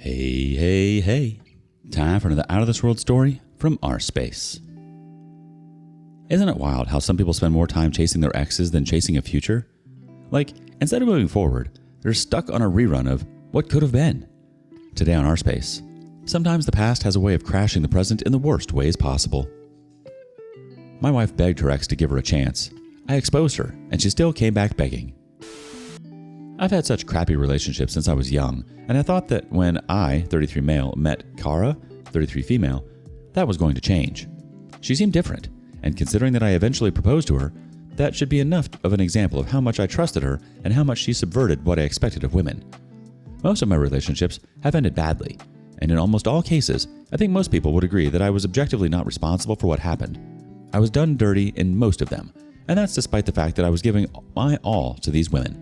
Hey, hey, hey. Time for another Out of This World story from rSpace. Isn't it wild how some people spend more time chasing their exes than chasing a future? Like, instead of moving forward, they're stuck on a rerun of what could have been. Today on rSpace, sometimes the past has a way of crashing the present in the worst ways possible. My wife begged her ex to give her a chance. I exposed her, and she still came back begging. I've had such crappy relationships since I was young, and I thought that when I, 33 male, met Kara, 33 female, that was going to change. She seemed different, and considering that I eventually proposed to her, that should be enough of an example of how much I trusted her and how much she subverted what I expected of women. Most of my relationships have ended badly, and in almost all cases, I think most people would agree that I was objectively not responsible for what happened. I was done dirty in most of them, and that's despite the fact that I was giving my all to these women.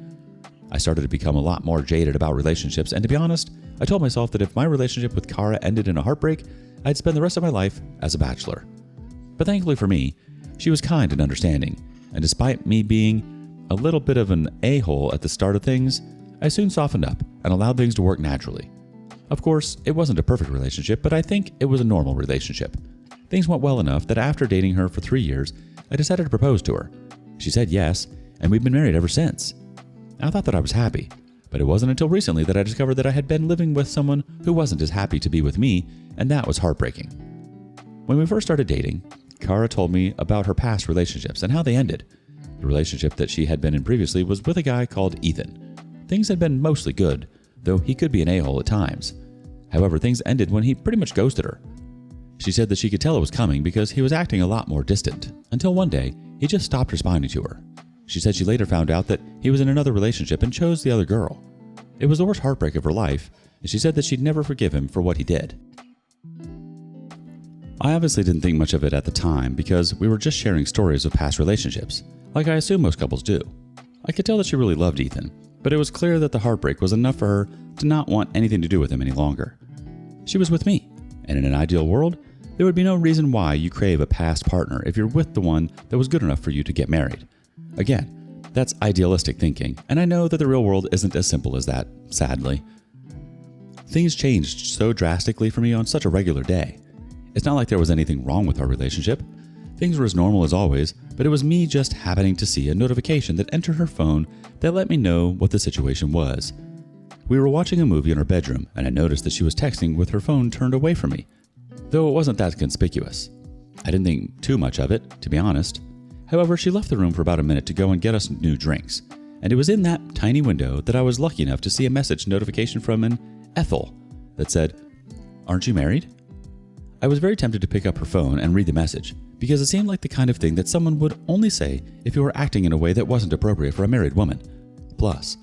I started to become a lot more jaded about relationships, and to be honest, I told myself that if my relationship with Kara ended in a heartbreak, I'd spend the rest of my life as a bachelor. But thankfully for me, she was kind and understanding, and despite me being a little bit of an a-hole at the start of things, I soon softened up and allowed things to work naturally. Of course, it wasn't a perfect relationship, but I think it was a normal relationship. Things went well enough that after dating her for 3 years, I decided to propose to her. She said yes, and we've been married ever since. I thought that I was happy, but it wasn't until recently that I discovered that I had been living with someone who wasn't as happy to be with me, and that was heartbreaking. When we first started dating, Kara told me about her past relationships and how they ended. The relationship that she had been in previously was with a guy called Ethan. Things had been mostly good, though he could be an a-hole at times. However, things ended when he pretty much ghosted her. She said that she could tell it was coming because he was acting a lot more distant, until one day, he just stopped responding to her. She said she later found out that he was in another relationship and chose the other girl. It was the worst heartbreak of her life, and she said that she'd never forgive him for what he did. I obviously didn't think much of it at the time because we were just sharing stories of past relationships, like I assume most couples do. I could tell that she really loved Ethan, but it was clear that the heartbreak was enough for her to not want anything to do with him any longer. She was with me, and in an ideal world, there would be no reason why you crave a past partner if you're with the one that was good enough for you to get married. Again, that's idealistic thinking, and I know that the real world isn't as simple as that, sadly. Things changed so drastically for me on such a regular day. It's not like there was anything wrong with our relationship. Things were as normal as always, but it was me just happening to see a notification that entered her phone that let me know what the situation was. We were watching a movie in her bedroom, and I noticed that she was texting with her phone turned away from me, though it wasn't that conspicuous. I didn't think too much of it, to be honest. However, she left the room for about a minute to go and get us new drinks, and it was in that tiny window that I was lucky enough to see a message notification from an Ethel that said, "Aren't you married?" I was very tempted to pick up her phone and read the message, because it seemed like the kind of thing that someone would only say if you were acting in a way that wasn't appropriate for a married woman. Plus,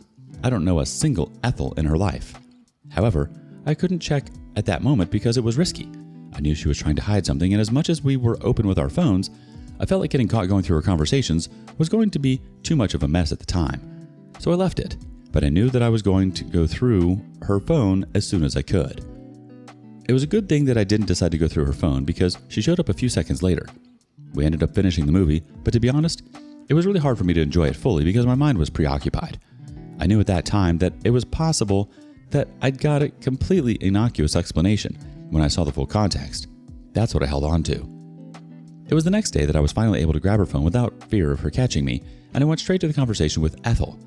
I don't know a single Ethel in her life. However, I couldn't check at that moment because it was risky. I knew she was trying to hide something, and as much as we were open with our phones, I felt like getting caught going through her conversations was going to be too much of a mess at the time. So I left it, but I knew that I was going to go through her phone as soon as I could. It was a good thing that I didn't decide to go through her phone because she showed up a few seconds later. We ended up finishing the movie, but to be honest, it was really hard for me to enjoy it fully because my mind was preoccupied. I knew at that time that it was possible that I'd got a completely innocuous explanation when I saw the full context. That's what I held on to. It was the next day that I was finally able to grab her phone without fear of her catching me, and I went straight to the conversation with Ethel.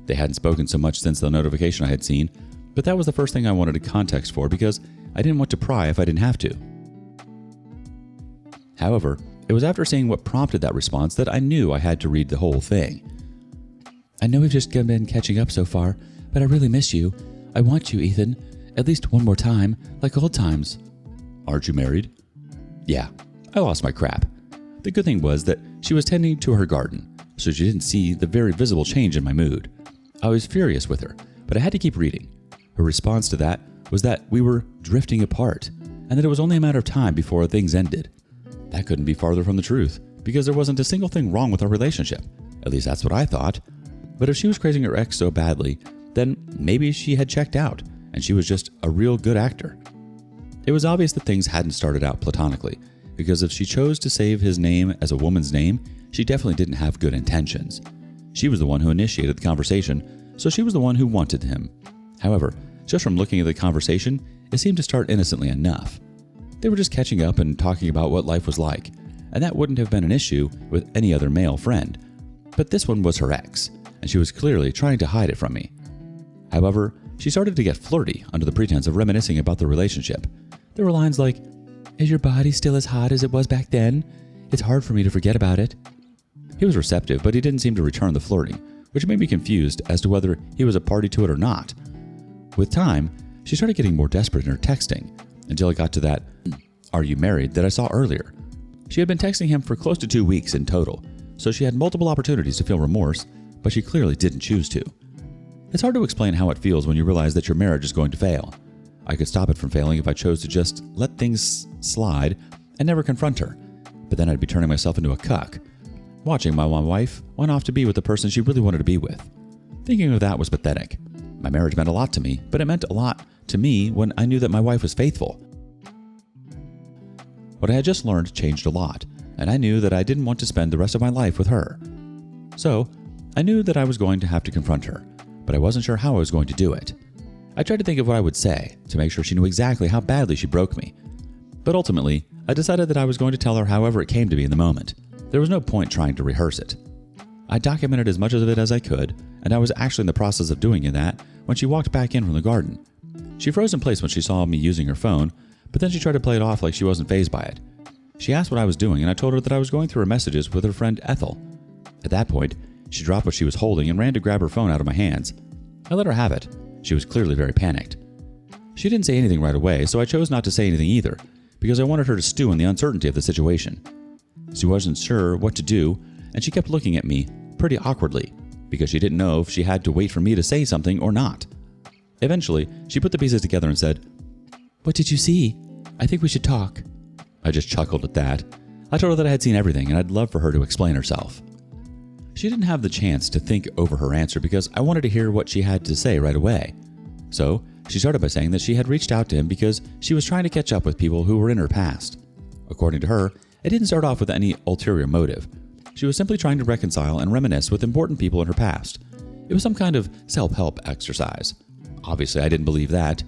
They hadn't spoken so much since the notification I had seen, but that was the first thing I wanted a context for because I didn't want to pry if I didn't have to. However, it was after seeing what prompted that response that I knew I had to read the whole thing. "I know we've just been catching up so far, but I really miss you. I want you, Ethan. At least one more time, like old times." "Aren't you married?" "Yeah." I lost my crap. The good thing was that she was tending to her garden, so she didn't see the very visible change in my mood. I was furious with her, but I had to keep reading. Her response to that was that we were drifting apart, and that it was only a matter of time before things ended. That couldn't be farther from the truth, because there wasn't a single thing wrong with our relationship. At least that's what I thought. But if she was crazing her ex so badly, then maybe she had checked out, and she was just a real good actor. It was obvious that things hadn't started out platonically, because if she chose to save his name as a woman's name, she definitely didn't have good intentions. She was the one who initiated the conversation, so she was the one who wanted him. However, just from looking at the conversation, it seemed to start innocently enough. They were just catching up and talking about what life was like, and that wouldn't have been an issue with any other male friend. But this one was her ex, and she was clearly trying to hide it from me. However, she started to get flirty under the pretense of reminiscing about the relationship. There were lines like, "Is your body still as hot as it was back then? It's hard for me to forget about it." He was receptive, but he didn't seem to return the flirting, which made me confused as to whether he was a party to it or not. With time, she started getting more desperate in her texting, until it got to that, "Are you married?" that I saw earlier. She had been texting him for close to 2 weeks in total, so she had multiple opportunities to feel remorse, but she clearly didn't choose to. It's hard to explain how it feels when you realize that your marriage is going to fail. I could stop it from failing if I chose to just let things slide and never confront her, but then I'd be turning myself into a cuck, watching my wife went off to be with the person she really wanted to be with. Thinking of that was pathetic. My marriage meant a lot to me, but it meant a lot to me when I knew that my wife was faithful. What I had just learned changed a lot, and I knew that I didn't want to spend the rest of my life with her. So, I knew that I was going to have to confront her, but I wasn't sure how I was going to do it. I tried to think of what I would say to make sure she knew exactly how badly she broke me. But ultimately, I decided that I was going to tell her however it came to me in the moment. There was no point trying to rehearse it. I documented as much of it as I could, and I was actually in the process of doing that when she walked back in from the garden. She froze in place when she saw me using her phone, but then she tried to play it off like she wasn't fazed by it. She asked what I was doing, and I told her that I was going through her messages with her friend Ethel. At that point, she dropped what she was holding and ran to grab her phone out of my hands. I let her have it. She was clearly very panicked. She didn't say anything right away, so I chose not to say anything either, because I wanted her to stew in the uncertainty of the situation. She wasn't sure what to do, and she kept looking at me pretty awkwardly, because she didn't know if she had to wait for me to say something or not. Eventually, she put the pieces together and said, "What did you see? I think we should talk." I just chuckled at that. I told her that I had seen everything and I'd love for her to explain herself. She didn't have the chance to think over her answer because I wanted to hear what she had to say right away. So, she started by saying that she had reached out to him because she was trying to catch up with people who were in her past. According to her, it didn't start off with any ulterior motive. She was simply trying to reconcile and reminisce with important people in her past. It was some kind of self-help exercise. Obviously, I didn't believe that.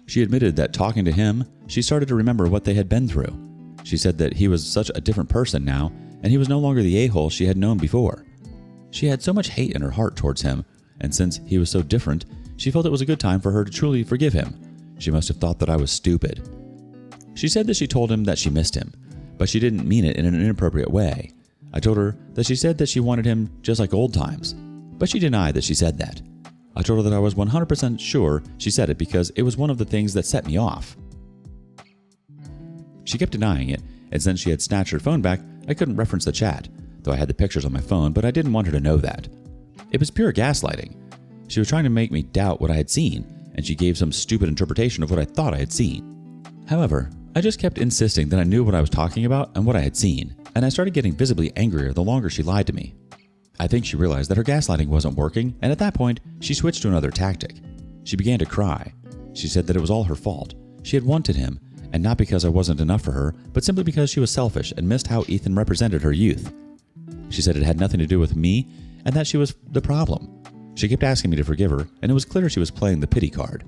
She admitted that talking to him, she started to remember what they had been through. She said that he was such a different person now, and he was no longer the a-hole she had known before. She had so much hate in her heart towards him, and since he was so different, she felt it was a good time for her to truly forgive him. She must have thought that I was stupid. She said that she told him that she missed him, but she didn't mean it in an inappropriate way. I told her that she said that she wanted him just like old times, but she denied that she said that. I told her that I was 100% sure she said it because it was one of the things that set me off. She kept denying it, and since she had snatched her phone back, I couldn't reference the chat, though I had the pictures on my phone, but I didn't want her to know that. It was pure gaslighting. She was trying to make me doubt what I had seen, and she gave some stupid interpretation of what I thought I had seen. However, I just kept insisting that I knew what I was talking about and what I had seen, and I started getting visibly angrier the longer she lied to me. I think she realized that her gaslighting wasn't working, and at that point, she switched to another tactic. She began to cry. She said that it was all her fault. She had wanted him, and not because I wasn't enough for her, but simply because she was selfish and missed how Ethan represented her youth. She said it had nothing to do with me, and that she was the problem. She kept asking me to forgive her, and it was clear she was playing the pity card.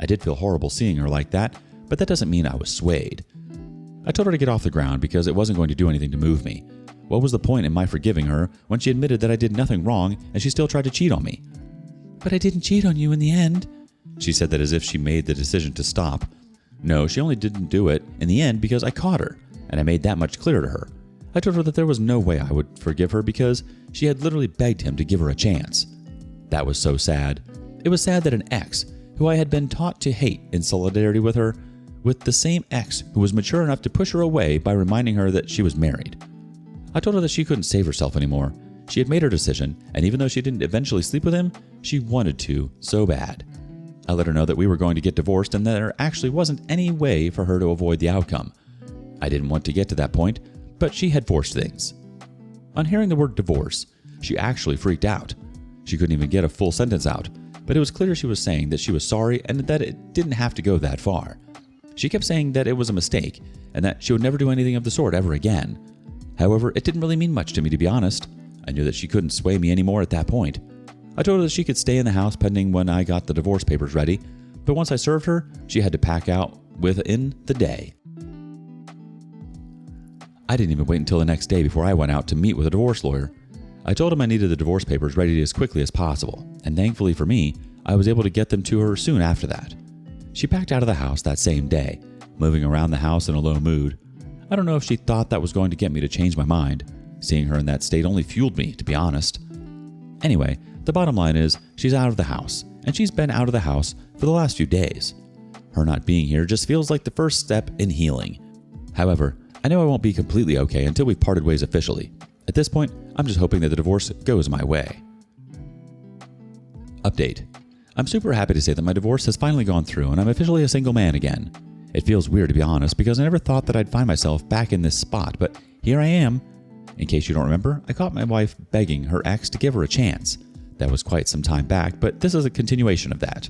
I did feel horrible seeing her like that, but that doesn't mean I was swayed. I told her to get off the ground because it wasn't going to do anything to move me. What was the point in my forgiving her when she admitted that I did nothing wrong and she still tried to cheat on me? "But I didn't cheat on you in the end." She said that as if she made the decision to stop. No, she only didn't do it in the end because I caught her, and I made that much clear to her. I told her that there was no way I would forgive her because she had literally begged him to give her a chance. That was so sad. It was sad that an ex, who I had been taught to hate in solidarity with her, with the same ex who was mature enough to push her away by reminding her that she was married. I told her that she couldn't save herself anymore. She had made her decision, and even though she didn't eventually sleep with him, she wanted to so bad. I let her know that we were going to get divorced and that there actually wasn't any way for her to avoid the outcome. I didn't want to get to that point, but she had forced things. On hearing the word divorce, she actually freaked out. She couldn't even get a full sentence out, but it was clear she was saying that she was sorry and that it didn't have to go that far. She kept saying that it was a mistake and that she would never do anything of the sort ever again. However, it didn't really mean much to me, to be honest. I knew that she couldn't sway me anymore at that point. I told her that she could stay in the house pending when I got the divorce papers ready, but once I served her, she had to pack out within the day. I didn't even wait until the next day before I went out to meet with a divorce lawyer. I told him I needed the divorce papers ready as quickly as possible, and thankfully for me, I was able to get them to her soon after that. She packed out of the house that same day, moving around the house in a low mood. I don't know if she thought that was going to get me to change my mind. Seeing her in that state only fueled me, to be honest. Anyway, the bottom line is she's out of the house, and she's been out of the house for the last few days. Her not being here just feels like the first step in healing. However, I know I won't be completely okay until we've parted ways officially. At this point, I'm just hoping that the divorce goes my way. Update. I'm super happy to say that my divorce has finally gone through and I'm officially a single man again. It feels weird to be honest because I never thought that I'd find myself back in this spot, but here I am. In case you don't remember, I caught my wife begging her ex to give her a chance. That was quite some time back, but this is a continuation of that.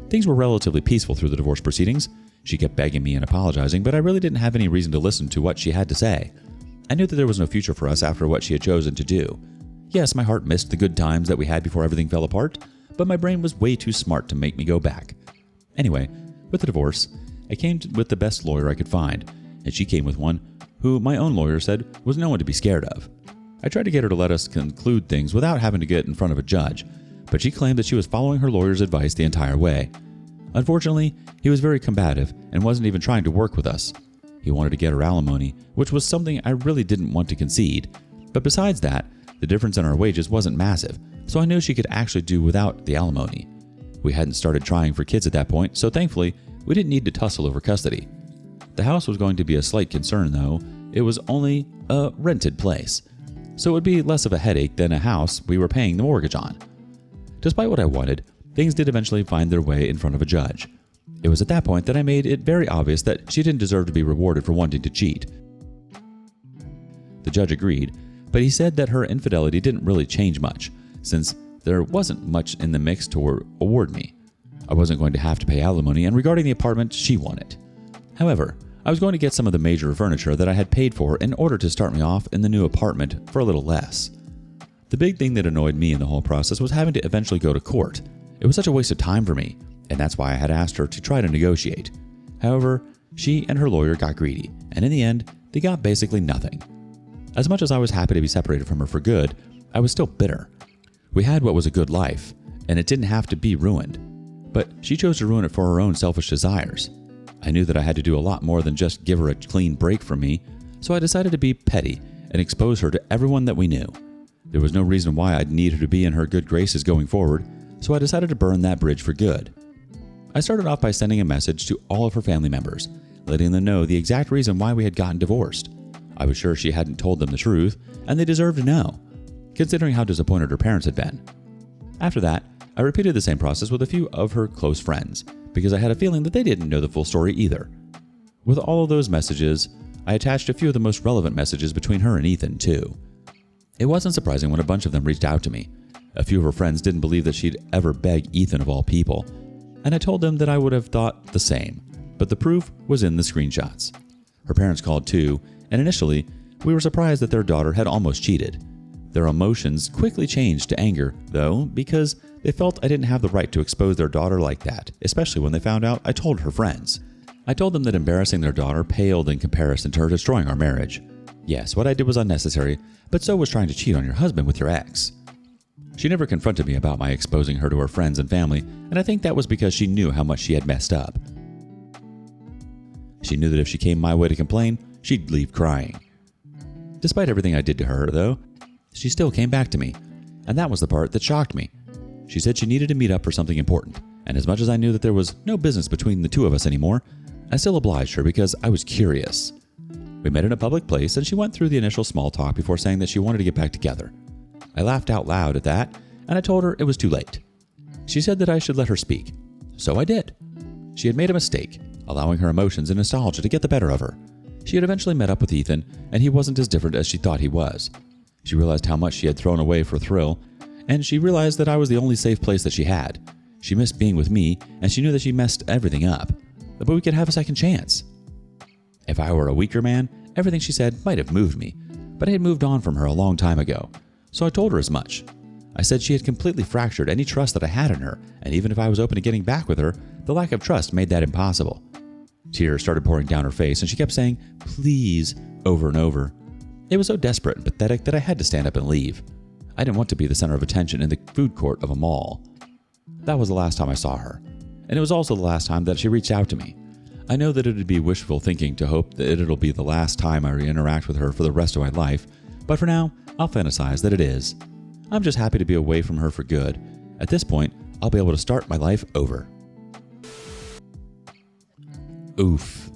Things were relatively peaceful through the divorce proceedings. She kept begging me and apologizing, but I really didn't have any reason to listen to what she had to say. I knew that there was no future for us after what she had chosen to do. Yes, my heart missed the good times that we had before everything fell apart, but my brain was way too smart to make me go back. Anyway, with the divorce, I came with the best lawyer I could find, and she came with one who my own lawyer said was no one to be scared of. I tried to get her to let us conclude things without having to get in front of a judge, but she claimed that she was following her lawyer's advice the entire way. Unfortunately, he was very combative and wasn't even trying to work with us. He wanted to get her alimony, which was something I really didn't want to concede. But besides that, the difference in our wages wasn't massive, so I knew she could actually do without the alimony. We hadn't started trying for kids at that point, so thankfully, we didn't need to tussle over custody. The house was going to be a slight concern though. It was only a rented place, so it would be less of a headache than a house we were paying the mortgage on. Despite what I wanted, things did eventually find their way in front of a judge. It was at that point that I made it very obvious that she didn't deserve to be rewarded for wanting to cheat. The judge agreed, but he said that her infidelity didn't really change much, since there wasn't much in the mix to award me. I wasn't going to have to pay alimony, and regarding the apartment, she won it. However, I was going to get some of the major furniture that I had paid for in order to start me off in the new apartment for a little less. The big thing that annoyed me in the whole process was having to eventually go to court. It was such a waste of time for me, and that's why I had asked her to try to negotiate. However, she and her lawyer got greedy, and in the end, they got basically nothing. As much as I was happy to be separated from her for good, I was still bitter. We had what was a good life, and it didn't have to be ruined. But she chose to ruin it for her own selfish desires. I knew that I had to do a lot more than just give her a clean break from me, so I decided to be petty and expose her to everyone that we knew. There was no reason why I'd need her to be in her good graces going forward, so I decided to burn that bridge for good. I started off by sending a message to all of her family members, letting them know the exact reason why we had gotten divorced. I was sure she hadn't told them the truth, and they deserved to know, considering how disappointed her parents had been. After that, I repeated the same process with a few of her close friends, because I had a feeling that they didn't know the full story either. With all of those messages, I attached a few of the most relevant messages between her and Ethan, too. It wasn't surprising when a bunch of them reached out to me. A few of her friends didn't believe that she'd ever beg Ethan of all people, and I told them that I would have thought the same, but the proof was in the screenshots. Her parents called too, and initially, we were surprised that their daughter had almost cheated. Their emotions quickly changed to anger, though, because they felt I didn't have the right to expose their daughter like that, especially when they found out I told her friends. I told them that embarrassing their daughter paled in comparison to her destroying our marriage. Yes, what I did was unnecessary, but so was trying to cheat on your husband with your ex. She never confronted me about my exposing her to her friends and family, and I think that was because she knew how much she had messed up. She knew that if she came my way to complain, she'd leave crying. Despite everything I did to her, though, she still came back to me, and that was the part that shocked me. She said she needed to meet up for something important, and as much as I knew that there was no business between the two of us anymore, I still obliged her because I was curious. We met in a public place, and she went through the initial small talk before saying that she wanted to get back together. I laughed out loud at that, and I told her it was too late. She said that I should let her speak, so I did. She had made a mistake, allowing her emotions and nostalgia to get the better of her. She had eventually met up with Ethan, and he wasn't as different as she thought he was. She realized how much she had thrown away for thrill, and she realized that I was the only safe place that she had. She missed being with me, and she knew that she messed everything up, but we could have a second chance. If I were a weaker man, everything she said might have moved me, but I had moved on from her a long time ago, so I told her as much. I said she had completely fractured any trust that I had in her, and even if I was open to getting back with her, the lack of trust made that impossible. Tears started pouring down her face, and she kept saying, "Please," over and over. It was so desperate and pathetic that I had to stand up and leave. I didn't want to be the center of attention in the food court of a mall. That was the last time I saw her, and it was also the last time that she reached out to me. I know that it would be wishful thinking to hope that it'll be the last time I interact with her for the rest of my life, but for now, I'll fantasize that it is. I'm just happy to be away from her for good. At this point, I'll be able to start my life over. Oof.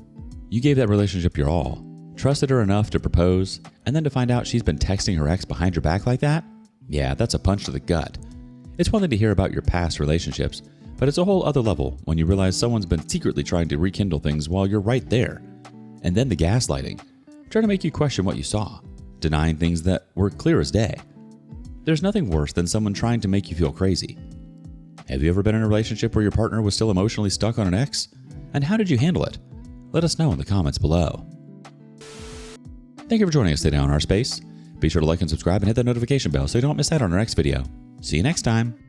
You gave that relationship your all, trusted her enough to propose, and then to find out she's been texting her ex behind your back like that? Yeah, that's a punch to the gut. It's one thing to hear about your past relationships, but it's a whole other level when you realize someone's been secretly trying to rekindle things while you're right there. And then the gaslighting, trying to make you question what you saw, denying things that were clear as day. There's nothing worse than someone trying to make you feel crazy. Have you ever been in a relationship where your partner was still emotionally stuck on an ex? And how did you handle it? Let us know in the comments below. Thank you for joining us today on rSpace. Be sure to like and subscribe and hit that notification bell so you don't miss out on our next video. See you next time.